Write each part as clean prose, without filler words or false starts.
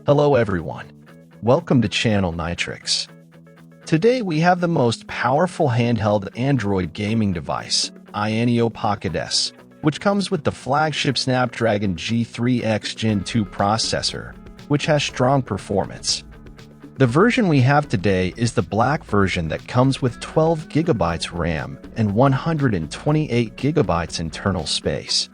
Hello everyone, welcome to channel Nitrix. Today we have the most powerful handheld Android gaming device, Ayaneo Pocket S, which comes with the flagship Snapdragon G3X Gen 2 processor, which has strong performance. The version we have today is the black version that comes with 12GB RAM and 128GB internal space.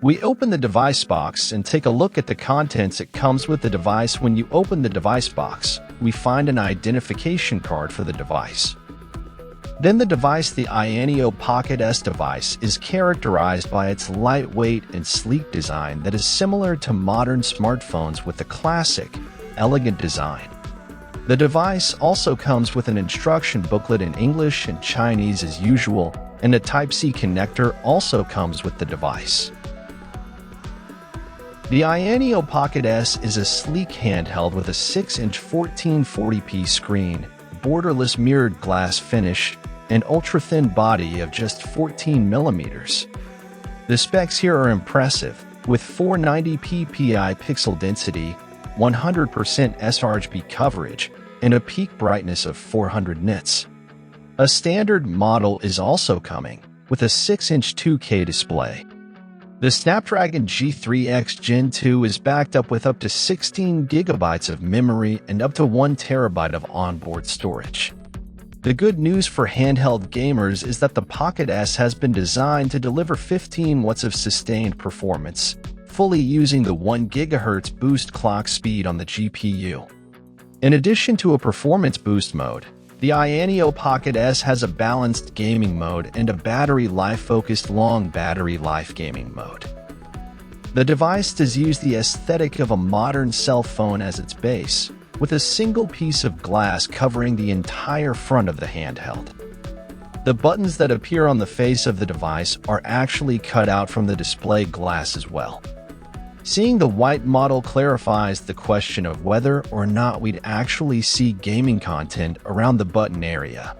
We open the device box and take a look at the contents it comes with the device. When you open the device box, we find an identification card for the device. Then the Ayaneo Pocket S device is characterized by its lightweight and sleek design that is similar to modern smartphones with a classic, elegant design. The device also comes with an instruction booklet in English and Chinese as usual, and a Type-C connector also comes with the device. The Ayaneo Pocket S is a sleek handheld with a 6-inch 1440p screen, borderless mirrored glass finish, and ultra-thin body of just 14mm. The specs here are impressive, with 490p pi pixel density, 100% sRGB coverage, and a peak brightness of 400 nits. A standard model is also coming, with a 6-inch 2K display. The Snapdragon G3X Gen 2 is backed up with up to 16GB of memory and up to 1TB of onboard storage. The good news for handheld gamers is that the Pocket S has been designed to deliver 15 watts of sustained performance, fully using the 1 GHz boost clock speed on the GPU. In addition to a performance boost mode, the Ayaneo Pocket S has a balanced gaming mode and a battery life-focused long battery life gaming mode. The device does use the aesthetic of a modern cell phone as its base, with a single piece of glass covering the entire front of the handheld. The buttons that appear on the face of the device are actually cut out from the display glass as well. Seeing the white model clarifies the question of whether or not we'd actually see gaming content around the button area.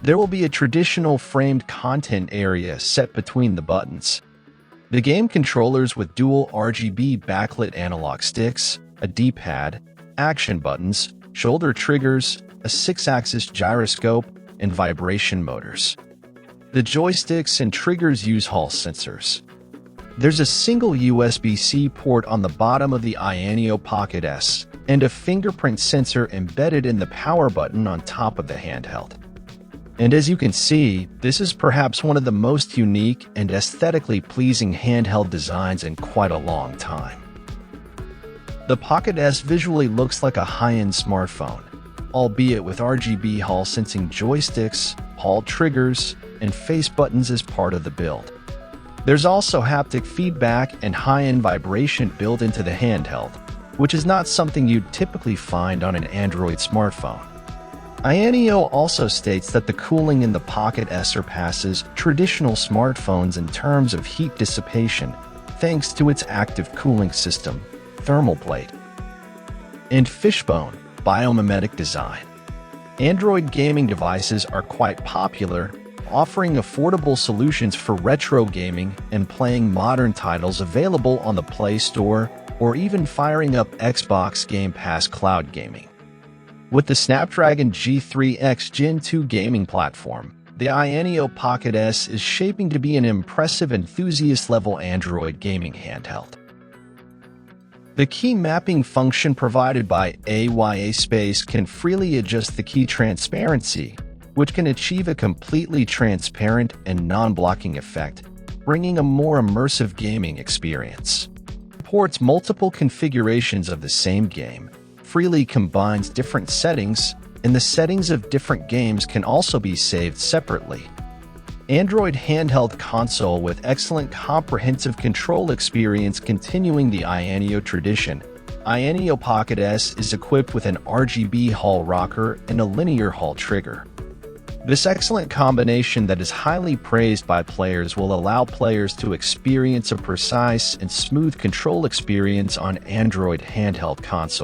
There will be a traditional framed content area set between the buttons. The game controllers with dual RGB backlit analog sticks, a D-pad, action buttons, shoulder triggers, a 6-axis gyroscope, and vibration motors. The joysticks and triggers use Hall sensors. There's a single USB-C port on the bottom of the Ayaneo Pocket S, and a fingerprint sensor embedded in the power button on top of the handheld. And as you can see, this is perhaps one of the most unique and aesthetically pleasing handheld designs in quite a long time. The Pocket S visually looks like a high-end smartphone, albeit with RGB Hall sensing joysticks, Hall triggers, and face buttons as part of the build. There's also haptic feedback and high-end vibration built into the handheld, which is not something you'd typically find on an Android smartphone. Ayaneo also states that the cooling in the Pocket S surpasses traditional smartphones in terms of heat dissipation, thanks to its active cooling system, thermal plate, and fishbone biomimetic design. Android gaming devices are quite popular, offering affordable solutions for retro gaming and playing modern titles available on the Play Store or even firing up Xbox Game Pass cloud gaming. With the Snapdragon G3X Gen 2 gaming platform, the Ayaneo Pocket S is shaping to be an impressive enthusiast-level Android gaming handheld. The key mapping function provided by Ayaspace can freely adjust the key transparency, which can achieve a completely transparent and non-blocking effect, bringing a more immersive gaming experience. It supports multiple configurations of the same game, freely combines different settings, and the settings of different games can also be saved separately. Android handheld console with excellent comprehensive control experience. Continuing the Ayaneo tradition, Ayaneo Pocket S is equipped with an RGB Hall rocker and a linear Hall trigger. This excellent combination that is highly praised by players will allow players to experience a precise and smooth control experience on Android handheld console.